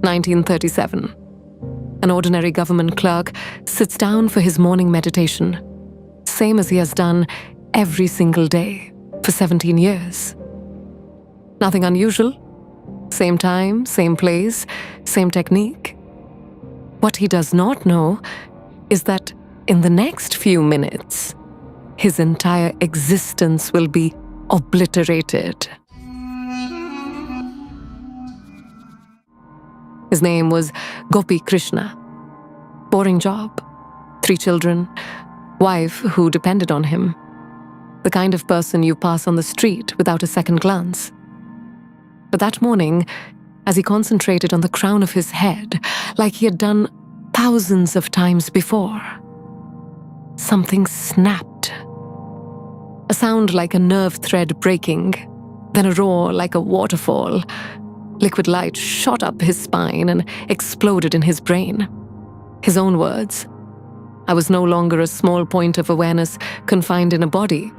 1937. An ordinary government clerk sits down for his morning meditation, same as he has done every single day for 17 years. Nothing unusual. Same time, same place, same technique. What he does not know is that in the next few minutes, his entire existence will be obliterated. His name was Gopi Krishna. Boring job, 3 children, wife who depended on him. The kind of person you pass on the street without a second glance. But that morning, as he concentrated on the crown of his head, like he had done thousands of times before, something snapped. A sound like a nerve thread breaking, then a roar like a waterfall. Liquid light shot up his spine and exploded in his brain. His own words, "I was no longer a small point of awareness confined in a body,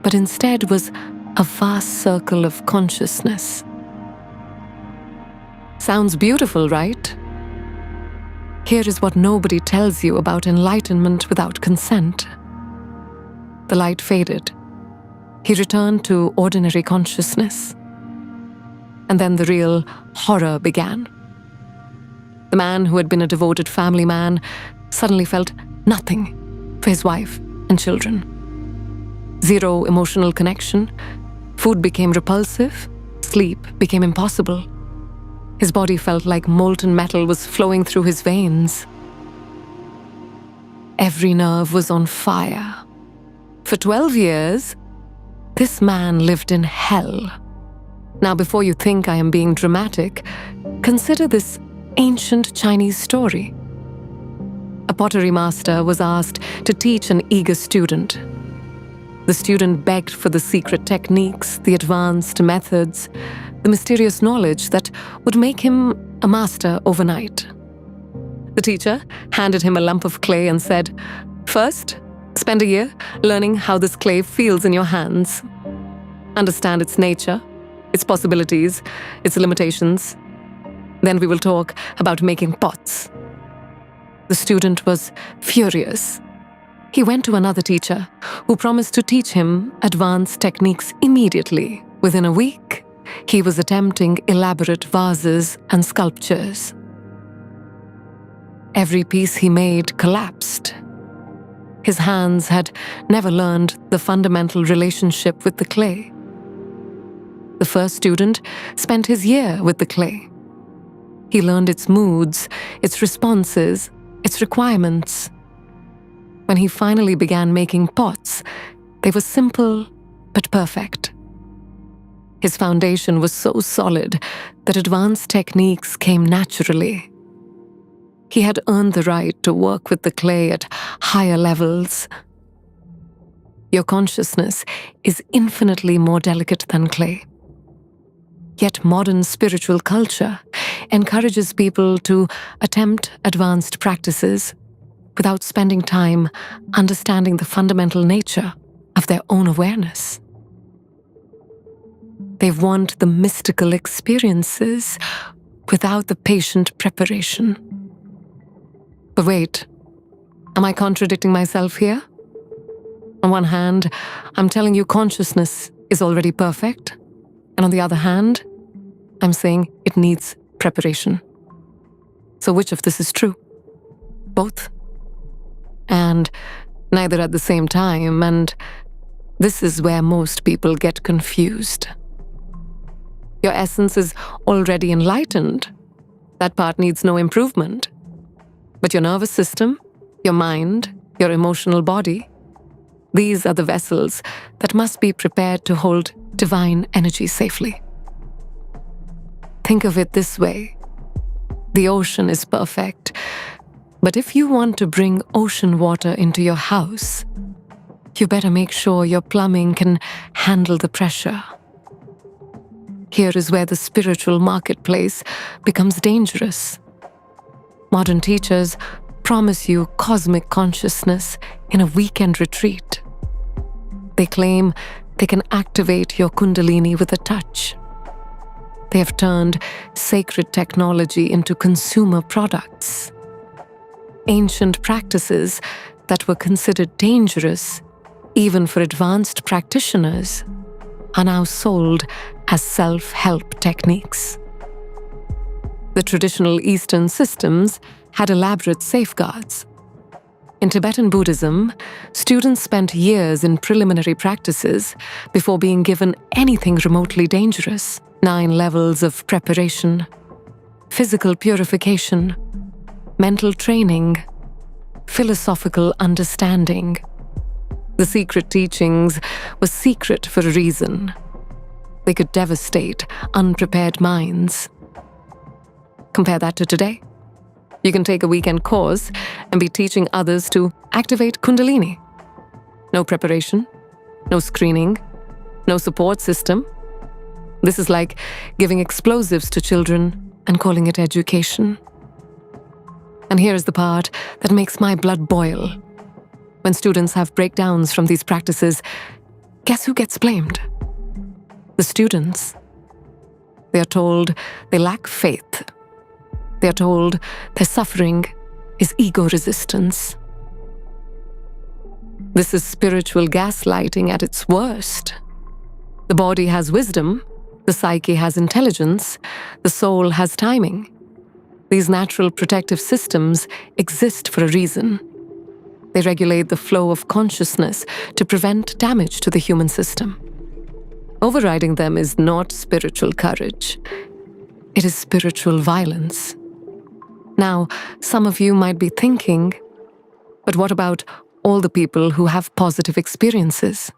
but instead was a vast circle of consciousness." Sounds beautiful, right? Here is what nobody tells you about enlightenment without consent. The light faded. He returned to ordinary consciousness. And then the real horror began. The man who had been a devoted family man suddenly felt nothing for his wife and children. Zero emotional connection. Food became repulsive. Sleep became impossible. His body felt like molten metal was flowing through his veins. Every nerve was on fire. For 12 years, this man lived in hell. Now, before you think I am being dramatic, consider this ancient Chinese story. A pottery master was asked to teach an eager student. The student begged for the secret techniques, the advanced methods, the mysterious knowledge that would make him a master overnight. The teacher handed him a lump of clay and said, "First, spend a year learning how this clay feels in your hands. Understand its nature, its possibilities, its limitations. Then we will talk about making pots." The student was furious. He went to another teacher who promised to teach him advanced techniques immediately. Within a week, he was attempting elaborate vases and sculptures. Every piece he made collapsed. His hands had never learned the fundamental relationship with the clay. The first student spent his year with the clay. He learned its moods, its responses, its requirements. When he finally began making pots, they were simple but perfect. His foundation was so solid that advanced techniques came naturally. He had earned the right to work with the clay at higher levels. Your consciousness is infinitely more delicate than clay. Yet modern spiritual culture encourages people to attempt advanced practices without spending time understanding the fundamental nature of their own awareness. They want the mystical experiences without the patient preparation. But wait, am I contradicting myself here? On one hand, I'm telling you consciousness is already perfect, and on the other hand, I'm saying it needs preparation. So which of this is true? Both? And neither at the same time, and this is where most people get confused. Your essence is already enlightened. That part needs no improvement. But your nervous system, your mind, your emotional body, these are the vessels that must be prepared to hold divine energy safely. Think of it this way. The ocean is perfect, but if you want to bring ocean water into your house, you better make sure your plumbing can handle the pressure. Here is where the spiritual marketplace becomes dangerous. Modern teachers promise you cosmic consciousness in a weekend retreat. They claim they can activate your Kundalini with a touch. They have turned sacred technology into consumer products. Ancient practices that were considered dangerous, even for advanced practitioners, are now sold as self-help techniques. The traditional Eastern systems had elaborate safeguards. In Tibetan Buddhism, students spent years in preliminary practices before being given anything remotely dangerous. 9 levels of preparation, physical purification, mental training, philosophical understanding. The secret teachings were secret for a reason. They could devastate unprepared minds. Compare that to today. You can take a weekend course and be teaching others to activate Kundalini. No preparation, no screening, no support system. This is like giving explosives to children and calling it education. And here is the part that makes my blood boil. When students have breakdowns from these practices, guess who gets blamed? The students. They are told they lack faith. They are told their suffering is ego resistance. This is spiritual gaslighting at its worst. The body has wisdom, the psyche has intelligence, the soul has timing. These natural protective systems exist for a reason. They regulate the flow of consciousness to prevent damage to the human system. Overriding them is not spiritual courage. It is spiritual violence. Now, some of you might be thinking, but what about all the people who have positive experiences?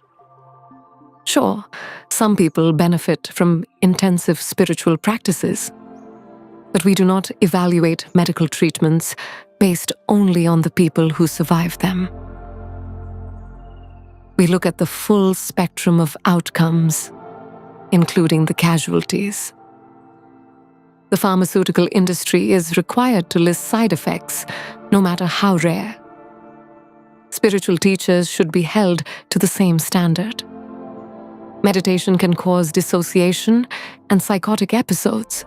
Sure, some people benefit from intensive spiritual practices, but we do not evaluate medical treatments based only on the people who survive them. We look at the full spectrum of outcomes, including the casualties. The pharmaceutical industry is required to list side effects, no matter how rare. Spiritual teachers should be held to the same standard. Meditation can cause dissociation and psychotic episodes.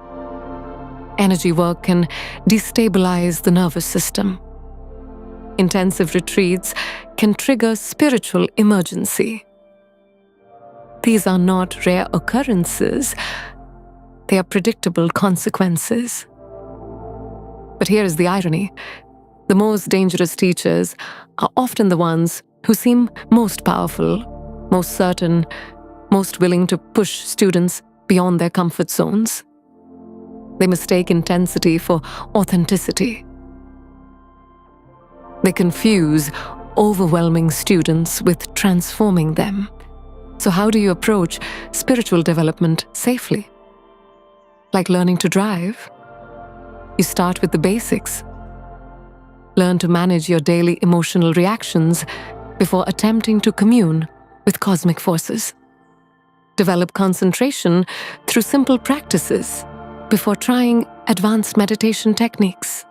Energy work can destabilize the nervous system. Intensive retreats can trigger spiritual emergency. These are not rare occurrences. They are predictable consequences. But here is the irony. The most dangerous teachers are often the ones who seem most powerful, most certain, most willing to push students beyond their comfort zones. They mistake intensity for authenticity. They confuse overwhelming students with transforming them. So how do you approach spiritual development safely? Like learning to drive? You start with the basics. Learn to manage your daily emotional reactions before attempting to commune with cosmic forces. Develop concentration through simple practices before trying advanced meditation techniques.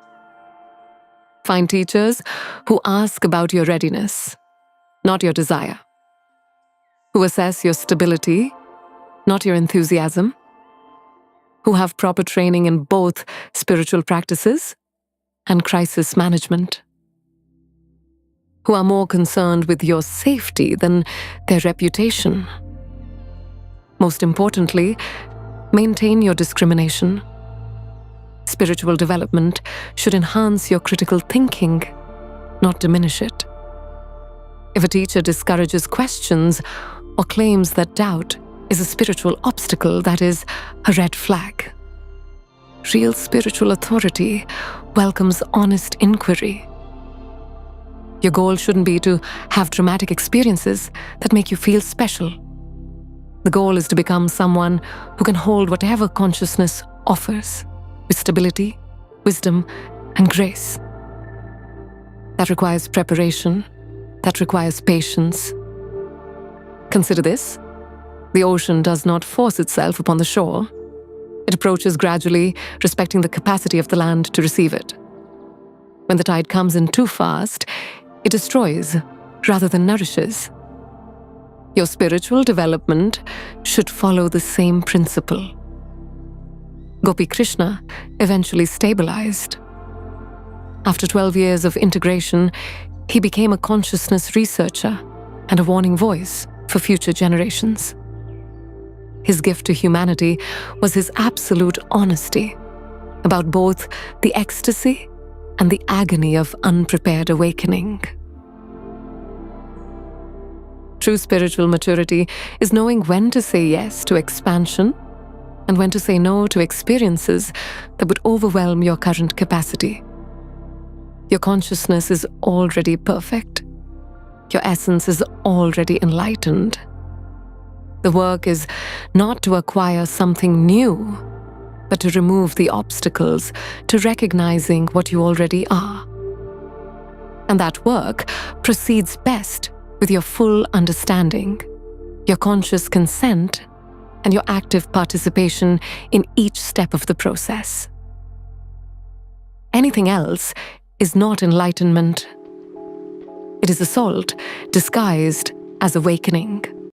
Find teachers who ask about your readiness, not your desire. Who assess your stability, not your enthusiasm. Who have proper training in both spiritual practices and crisis management. Who are more concerned with your safety than their reputation. Most importantly, maintain your discrimination. Spiritual development should enhance your critical thinking, not diminish it. If a teacher discourages questions or claims that doubt is a spiritual obstacle, that is a red flag. Real spiritual authority welcomes honest inquiry. Your goal shouldn't be to have dramatic experiences that make you feel special. The goal is to become someone who can hold whatever consciousness offers with stability, wisdom, and grace. That requires preparation. That requires patience. Consider this. The ocean does not force itself upon the shore. It approaches gradually, respecting the capacity of the land to receive it. When the tide comes in too fast, it destroys rather than nourishes. Your spiritual development should follow the same principle. Gopi Krishna eventually stabilized. After 12 years of integration, he became a consciousness researcher and a warning voice for future generations. His gift to humanity was his absolute honesty about both the ecstasy and the agony of unprepared awakening. True spiritual maturity is knowing when to say yes to expansion and when to say no to experiences that would overwhelm your current capacity. Your consciousness is already perfect. Your essence is already enlightened. The work is not to acquire something new, but to remove the obstacles to recognizing what you already are. And that work proceeds best with your full understanding, your conscious consent, and your active participation in each step of the process. Anything else is not enlightenment. It is assault disguised as awakening.